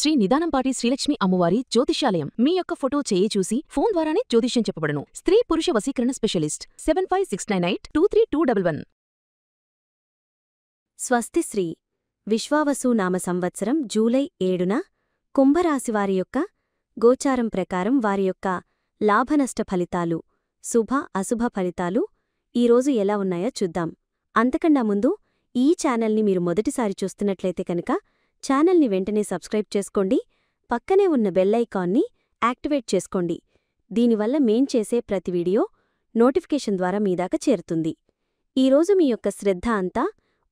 శ్రీ నిదానంపాటి శ్రీలక్ష్మి అమ్మవారి జ్యోతిష్యాలయం. మీ యొక్క ఫోటో చేయి చూసి ఫోన్ ద్వారానే జ్యోతిష్యం చెప్పబడును. స్త్రీ పురుష వశీకరణ స్పెషలిస్ట్ 75698211. స్వస్తిశ్రీ విశ్వావసు నామ సంవత్సరం జూలై 7న కుంభరాశివారి యొక్క గోచారం ప్రకారం వారి యొక్క లాభనష్ట ఫలితాలు, శుభ అశుభ ఫలితాలు ఈరోజు ఎలా ఉన్నాయో చూద్దాం. అంతకన్నా ముందు ఈ ఛానల్ని మీరు మొదటిసారి చూస్తున్నట్లయితే కనుక ఛానల్ని వెంటనే సబ్స్క్రైబ్ చేసుకోండి. పక్కనే ఉన్న బెల్ ఐకాన్ని యాక్టివేట్ చేసుకోండి. దీనివల్ల మేం చేసే ప్రతి వీడియో నోటిఫికేషన్ ద్వారా మీ దాకా చేరుతుంది. ఈరోజు మీ యొక్క శ్రద్ధ అంతా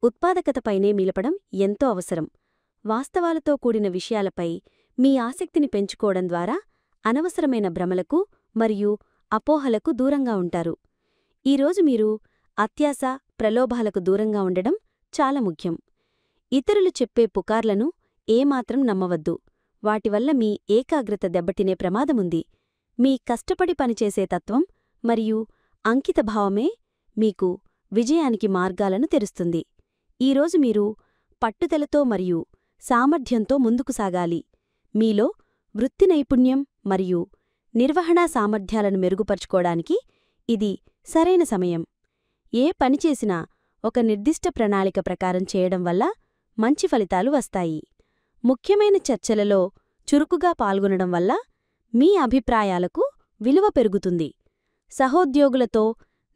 ఉత్పాదకతపైనే నిలపడం ఎంతో అవసరం. వాస్తవాలతో కూడిన విషయాలపై మీ ఆసక్తిని పెంచుకోవడం ద్వారా అనవసరమైన భ్రమలకు మరియు అపోహలకు దూరంగా ఉంటారు. ఈరోజు మీరు అత్యాశ, ప్రలోభాలకు దూరంగా ఉండడం చాలా ముఖ్యం. ఇతరులు చెప్పే పుకార్లను ఏమాత్రం నమ్మవద్దు. వాటివల్ల మీ ఏకాగ్రత దెబ్బతినే ప్రమాదముంది. మీ కష్టపడి పనిచేసే తత్వం మరియు అంకితభావమే మీకు విజయానికి మార్గాలను తెరుస్తుంది. ఈరోజు మీరు పట్టుదలతో మరియు సామర్థ్యంతో ముందుకు సాగాలి. మీలో వృత్తి నైపుణ్యం మరియు నిర్వహణా సామర్థ్యాలను మెరుగుపరుచుకోవడానికి ఇది సరైన సమయం. ఏ పనిచేసినా ఒక నిర్దిష్ట ప్రణాళిక ప్రకారం చేయడం వల్ల మంచి ఫలితాలు వస్తాయి. ముఖ్యమైన చర్చలలో చురుకుగా పాల్గొనడం వల్ల మీ అభిప్రాయాలకు విలువ పెరుగుతుంది. సహోద్యోగులతో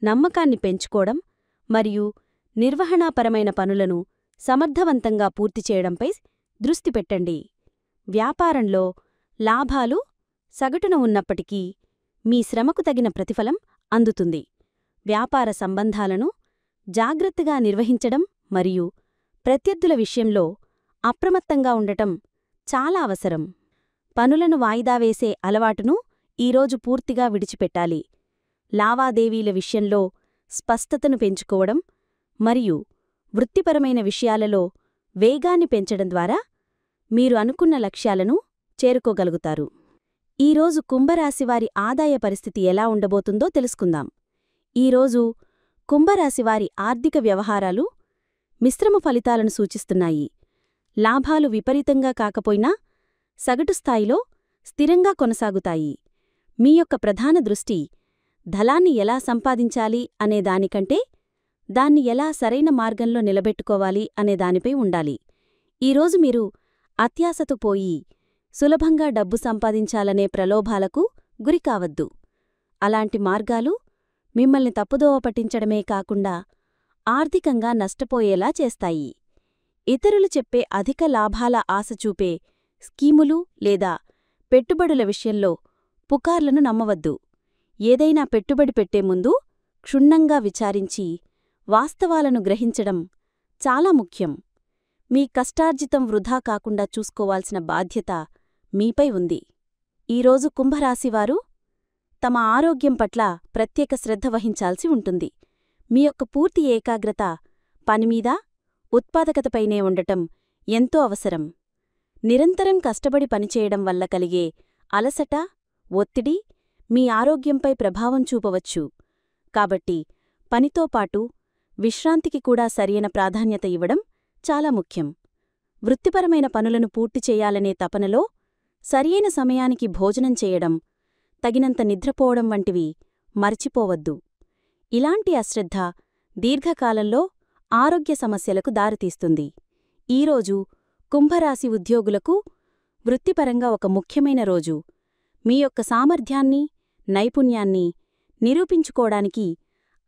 నమ్మకాన్ని పెంచుకోవడం మరియు నిర్వహణాపరమైన పనులను సమర్థవంతంగా పూర్తి చేయడంపై దృష్టి పెట్టండి. వ్యాపారంలో లాభాలు సగటున ఉన్నప్పటికీ మీ శ్రమకు తగిన ప్రతిఫలం అందుతుంది. వ్యాపార సంబంధాలను జాగ్రత్తగా నిర్వహించడం మరియు ప్రత్యర్థుల విషయంలో అప్రమత్తంగా ఉండటం చాలా అవసరం. పనులను వాయిదా వేసే అలవాటును ఈరోజు పూర్తిగా విడిచిపెట్టాలి. లావాదేవీల విషయంలో స్పష్టతను పెంచుకోవడం మరియు వృత్తిపరమైన విషయాలలో వేగాన్ని పెంచడం ద్వారా మీరు అనుకున్న లక్ష్యాలను చేరుకోగలుగుతారు. ఈరోజు కుంభరాశివారి ఆదాయ పరిస్థితి ఎలా ఉండబోతుందో తెలుసుకుందాం. ఈరోజు కుంభరాశివారి ఆర్థిక వ్యవహారాలు మిశ్రమ ఫలితాలను సూచిస్తున్నాయి. లాభాలు విపరీతంగా కాకపోయినా సగటు స్థాయిలో స్థిరంగా కొనసాగుతాయి. మీ యొక్క ప్రధాన దృష్టి ధనాన్ని ఎలా సంపాదించాలి అనే దానికంటే దాన్ని ఎలా సరైన మార్గంలో నిలబెట్టుకోవాలి అనే దానిపై ఉండాలి. ఈరోజు మీరు అత్యాశతో పోయి సులభంగా డబ్బు సంపాదించాలనే ప్రలోభాలకు గురికావద్దు. అలాంటి మార్గాలు మిమ్మల్ని తప్పుదోవ పట్టించడమే కాకుండా ఆర్థికంగా నష్టపోయేలా చేస్తాయి. ఇతరులు చెప్పే అధిక లాభాల ఆశ చూపే స్కీములు లేదా పెట్టుబడుల విషయంలో పుకార్లను నమ్మవద్దు. ఏదైనా పెట్టుబడి పెట్టే ముందు క్షుణ్ణంగా విచారించి వాస్తవాలను గ్రహించడం చాలా ముఖ్యం. మీ కష్టార్జితం వృధా కాకుండా చూసుకోవాల్సిన బాధ్యత మీపై ఉంది. ఈరోజు కుంభరాశివారు తమ ఆరోగ్యం పట్ల ప్రత్యేక శ్రద్ధ వహించాల్సి ఉంటుంది. మీ యొక్క పూర్తి ఏకాగ్రత పనిమీద, ఉత్పాదకతపైనే ఉండటం ఎంతో అవసరం. నిరంతరం కష్టపడి పనిచేయడం వల్ల కలిగే అలసట, ఒత్తిడి మీ ఆరోగ్యంపై ప్రభావం చూపవచ్చు. కాబట్టి పనితో పాటు విశ్రాంతికి కూడా సరియైన ప్రాధాన్యత ఇవ్వడం చాలా ముఖ్యం. వృత్తిపరమైన పనులను పూర్తి చేయాలనే తపనలో సరియైన సమయానికి భోజనం చేయడం, తగినంత నిద్రపోవడం వంటివి మర్చిపోవద్దు. ఇలాంటి అశ్రద్ధ దీర్ఘకాలంలో ఆరోగ్య సమస్యలకు దారితీస్తుంది. ఈరోజు కుంభరాశి ఉద్యోగులకు వృత్తిపరంగా ఒక ముఖ్యమైన రోజు. మీ యొక్క సామర్థ్యాన్ని, నైపుణ్యాన్ని నిరూపించుకోవడానికి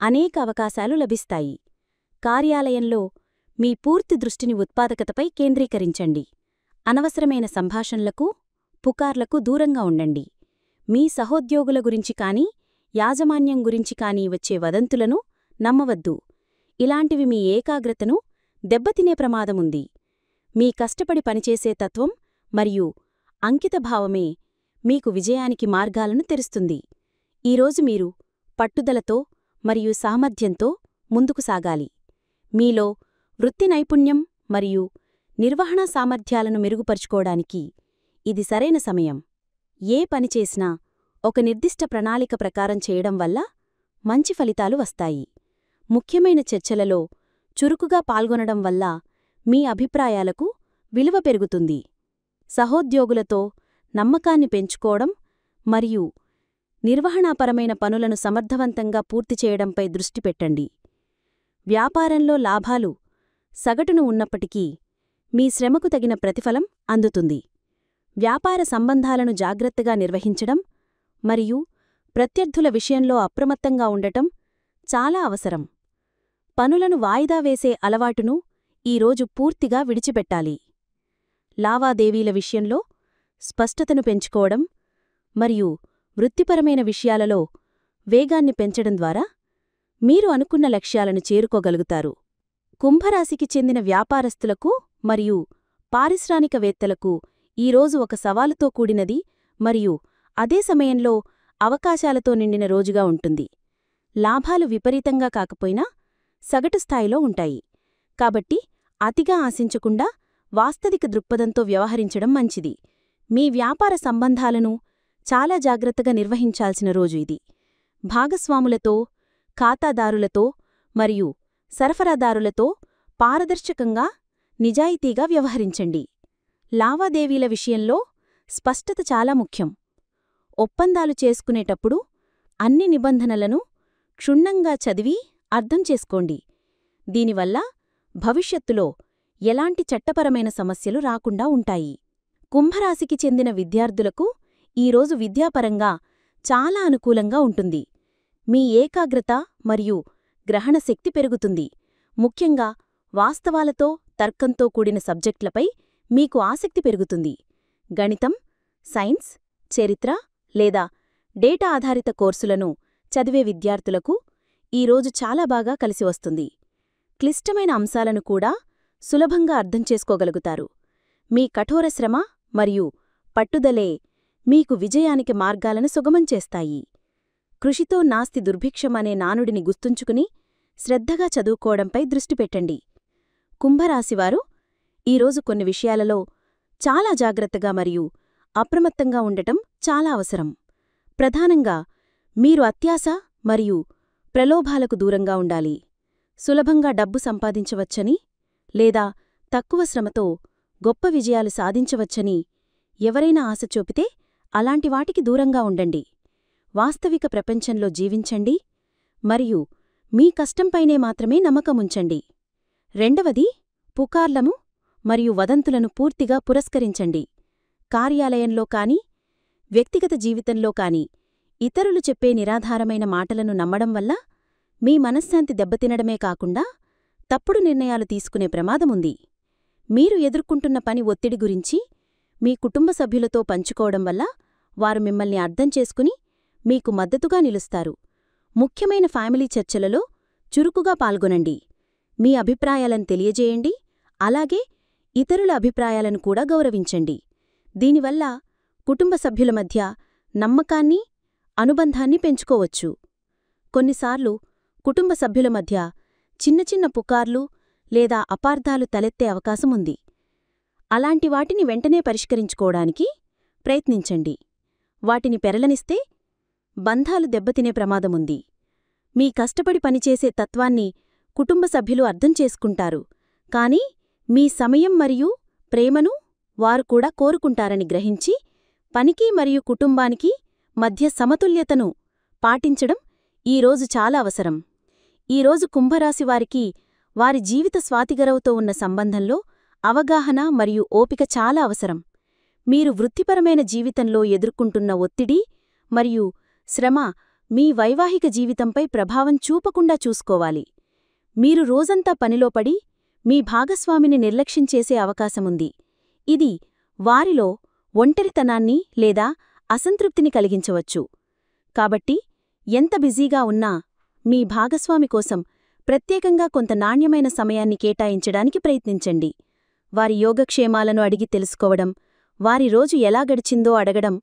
అనేక అవకాశాలు లభిస్తాయి. కార్యాలయంలో మీ పూర్తి దృష్టిని ఉత్పాదకతపై కేంద్రీకరించండి. అనవసరమైన సంభాషణలకు, పుకార్లకు దూరంగా ఉండండి. మీ సహోద్యోగుల గురించి కానీ, యాజమాన్యం గురించి కానీ వచ్చే వదంతులను నమ్మవద్దు. ఇలాంటివి మీ ఏకాగ్రతను దెబ్బతినే ప్రమాదముంది. మీ కష్టపడి పనిచేసే తత్వం మరియు అంకితభావమే మీకు విజయానికి మార్గాలను తెరుస్తుంది. ఈరోజు మీరు పట్టుదలతో మరియు సామర్థ్యంతో ముందుకు సాగాలి. మీలో వృత్తి నైపుణ్యం మరియు నిర్వహణా సామర్థ్యాలను మెరుగుపరుచుకోవడానికి ఇది సరైన సమయం. ఏ పనిచేసినా ఒక నిర్దిష్ట ప్రణాళిక ప్రకారం చేయడం వల్ల మంచి ఫలితాలు వస్తాయి. ముఖ్యమైన చర్చలలో చురుకుగా పాల్గొనడం వల్ల మీ అభిప్రాయాలకు విలువ పెరుగుతుంది. సహోద్యోగులతో నమ్మకాన్ని పెంచుకోవడం మరియు నిర్వహణాపరమైన పనులను సమర్థవంతంగా పూర్తి చేయడంపై దృష్టి పెట్టండి. వ్యాపారంలో లాభాలు సగటును ఉన్నప్పటికీ మీ శ్రమకు తగిన ప్రతిఫలం అందుతుంది. వ్యాపార సంబంధాలను జాగ్రత్తగా నిర్వహించడం మరియు ప్రత్యర్థుల విషయంలో అప్రమత్తంగా ఉండటం చాలా అవసరం. పనులను వాయిదా వేసే అలవాటును ఈరోజు పూర్తిగా విడిచిపెట్టాలి. లావాదేవీల విషయంలో స్పష్టతను పెంచుకోవడం మరియు వృత్తిపరమైన విషయాలలో వేగాన్ని పెంచడం ద్వారా మీరు అనుకున్న లక్ష్యాలను చేరుకోగలుగుతారు. కుంభరాశికి చెందిన వ్యాపారస్తులకు మరియు పారిశ్రామికవేత్తలకు ఈరోజు ఒక సవాలుతో కూడినది మరియు అదే సమయంలో అవకాశాలతో నిండిన రోజుగా ఉంటుంది. లాభాలు విపరీతంగా కాకపోయినా సగటు స్థాయిలో ఉంటాయి. కాబట్టి అతిగా ఆశించకుండా వాస్తవిక దృక్పథంతో వ్యవహరించడం మంచిది. మీ వ్యాపార సంబంధాలను చాలా జాగ్రత్తగా నిర్వహించాల్సిన రోజు ఇది. భాగస్వాములతో, ఖాతాదారులతో మరియు సరఫరాదారులతో పారదర్శకంగా, నిజాయితీగా వ్యవహరించండి. లావాదేవీల విషయంలో స్పష్టత చాలా ముఖ్యం. ఒప్పందాలు చేసుకునేటప్పుడు అన్ని నిబంధనలను క్షుణ్ణంగా చదివి అర్థం చేసుకోండి. దీనివల్ల భవిష్యత్తులో ఎలాంటి చట్టపరమైన సమస్యలు రాకుండా ఉంటాయి. కుంభరాశికి చెందిన విద్యార్థులకు ఈరోజు విద్యాపరంగా చాలా అనుకూలంగా ఉంటుంది. మీ ఏకాగ్రత మరియు గ్రహణ శక్తి పెరుగుతుంది. ముఖ్యంగా వాస్తవాలతో, తర్కంతో కూడిన సబ్జెక్టులపై మీకు ఆసక్తి పెరుగుతుంది. గణితం, సైన్స్, చరిత్ర లేదా డేటా ఆధారిత కోర్సులను చదివే విద్యార్థులకు ఈరోజు చాలా బాగా కలిసివస్తుంది. క్లిష్టమైన అంశాలను కూడా సులభంగా అర్థం చేసుకోగలుగుతారు. మీ కఠోర శ్రమ మరియు పట్టుదలే మీకు విజయానికి మార్గాలను సుగమం చేస్తాయి. కృషితో నాస్తి దుర్భిక్షమనే నానుడిని గుర్తుంచుకుని శ్రద్ధగా చదువుకోవడంపై దృష్టి పెట్టండి. కుంభరాశివారు ఈరోజు కొన్ని విషయాలలో చాలా జాగ్రత్తగా మరియు అప్రమత్తంగా ఉండటం చాలా అవసరం. ప్రధానంగా మీరు అత్యాశ మరియు ప్రలోభాలకు దూరంగా ఉండాలి. సులభంగా డబ్బు సంపాదించవచ్చని లేదా తక్కువ శ్రమతో గొప్ప విజయాలు సాధించవచ్చని ఎవరైనా ఆశ చూపితే అలాంటి వాటికి దూరంగా ఉండండి. వాస్తవిక ప్రపంచంలో జీవించండి మరియు మీ కష్టంపైనే మాత్రమే నమ్మకముంచండి. రెండవది, పుకార్లను మరియు వదంతులను పూర్తిగా పురస్కరించండి. కార్యాలయంలో కాని, వ్యక్తిగత జీవితంలో కాని ఇతరులు చెప్పే నిరాధారమైన మాటలను నమ్మడం వల్ల మీ మనశ్శాంతి దెబ్బతినడమే కాకుండా తప్పుడు నిర్ణయాలు తీసుకునే ప్రమాదముంది. మీరు ఎదుర్కొంటున్న పని ఒత్తిడి గురించి మీ కుటుంబ సభ్యులతో పంచుకోవడం వల్ల వారు మిమ్మల్ని అర్థం చేసుకుని మీకు మద్దతుగా నిలుస్తారు. ముఖ్యమైన ఫ్యామిలీ చర్చలలో చురుకుగా పాల్గొనండి. మీ అభిప్రాయాలను తెలియజేయండి, అలాగే ఇతరుల అభిప్రాయాలను కూడా గౌరవించండి. దీనివల్ల కుటుంబ సభ్యుల మధ్య నమ్మకాన్ని, అనుబంధాన్ని పెంచుకోవచ్చు. కొన్నిసార్లు కుటుంబ సభ్యుల మధ్య చిన్న చిన్న పుకార్లు లేదా అపార్థాలు తలెత్తే అవకాశముంది. అలాంటి వాటిని వెంటనే పరిష్కరించుకోవడానికి ప్రయత్నించండి. వాటిని పెరలనిస్తే బంధాలు దెబ్బతినే ప్రమాదముంది. మీ కష్టపడి పనిచేసే తత్వాన్ని కుటుంబ సభ్యులు అర్థం చేసుకుంటారు, కాని మీ సమయం మరియు ప్రేమను వారు కూడా కోరుకుంటారని గ్రహించి పనికి మరియు కుటుంబానికి మధ్య సమతుల్యతను పాటించడం ఈరోజు చాలా అవసరం. ఈరోజు కుంభరాశివారికి వారి జీవిత స్వాతిగరవుతో ఉన్న సంబంధంలో అవగాహన మరియు ఓపిక చాలా అవసరం. మీరు వృత్తిపరమైన జీవితంలో ఎదుర్కొంటున్న ఒత్తిడి మరియు శ్రమ మీ వైవాహిక జీవితంపై ప్రభావం చూపకుండా చూసుకోవాలి. మీరు రోజంతా పనిలో పడి మీ భాగస్వామిని నిర్లక్ష్యం చేసే అవకాశముంది. ఇది వారిలో ఒంటరితనాన్ని లేదా అసంతృప్తిని కలిగించవచ్చు. కాబట్టి ఎంత బిజీగా ఉన్నా మీ భాగస్వామి కోసం ప్రత్యేకంగా కొంత నాణ్యమైన సమయాన్ని కేటాయించడానికి ప్రయత్నించండి. వారి యోగక్షేమాలను అడిగి తెలుసుకోవడం, వారి రోజు ఎలా గడిచిందో అడగడం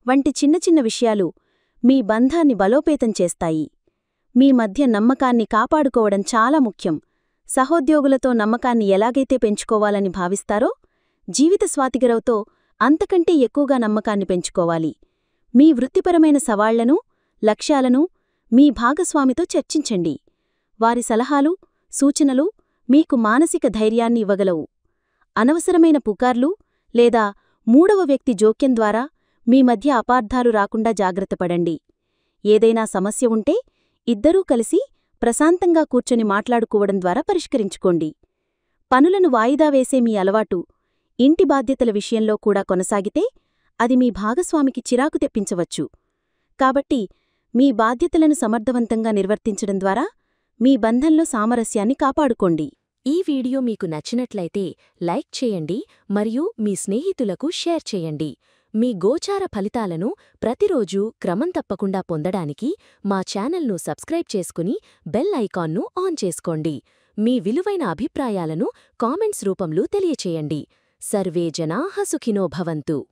వంటి చిన్న చిన్న విషయాలు మీ బంధాన్ని బలోపేతం చేస్తాయి. మీ మధ్య నమ్మకాన్ని కాపాడుకోవడం చాలా ముఖ్యం. సహోద్యోగులతో నమ్మకాన్ని ఎలాగైతే పెంచుకోవాలని భావిస్తారో, జీవిత స్వాతిగరవుతో అంతకంటే ఎక్కువగా నమ్మకాన్ని పెంచుకోవాలి. మీ వృత్తిపరమైన సవాళ్లను, లక్ష్యాలను మీ భాగస్వామితో చర్చించండి. వారి సలహాలు, సూచనలు మీకు మానసిక ధైర్యాన్ని ఇవ్వగలవు. అనవసరమైన పుకార్లు లేదా మూడవ వ్యక్తి జోక్యం ద్వారా మీ మధ్య అపార్థాలు రాకుండా జాగ్రత్తపడండి. ఏదైనా సమస్య ఉంటే ఇద్దరూ కలిసి ప్రశాంతంగా కూర్చొని మాట్లాడుకోవడం ద్వారా పరిష్కరించుకోండి. పనులను వాయిదా వేసే మీ అలవాటు ఇంటి బాధ్యతల విషయంలో కూడా కొనసాగితే అది మీ భాగస్వామికి చిరాకు తెప్పించవచ్చు. కాబట్టి మీ బాధ్యతలను సమర్థవంతంగా నిర్వర్తించడం ద్వారా మీ బంధంలో సామరస్యాన్ని కాపాడుకోండి. ఈ వీడియో మీకు నచ్చినట్లయితే లైక్ చేయండి మరియు మీ స్నేహితులకు షేర్ చేయండి. మీ గోచార ఫలితాలను ప్రతిరోజూ క్రమం తప్పకుండా పొందడానికి మా ఛానల్ను సబ్స్క్రైబ్ చేసుకుని బెల్ ఐకాన్ను ఆన్ చేసుకోండి. మీ విలువైన అభిప్రాయాలను కామెంట్స్ రూపంలో తెలియచేయండి. సర్వే జనాః సుఖినో భవంతు.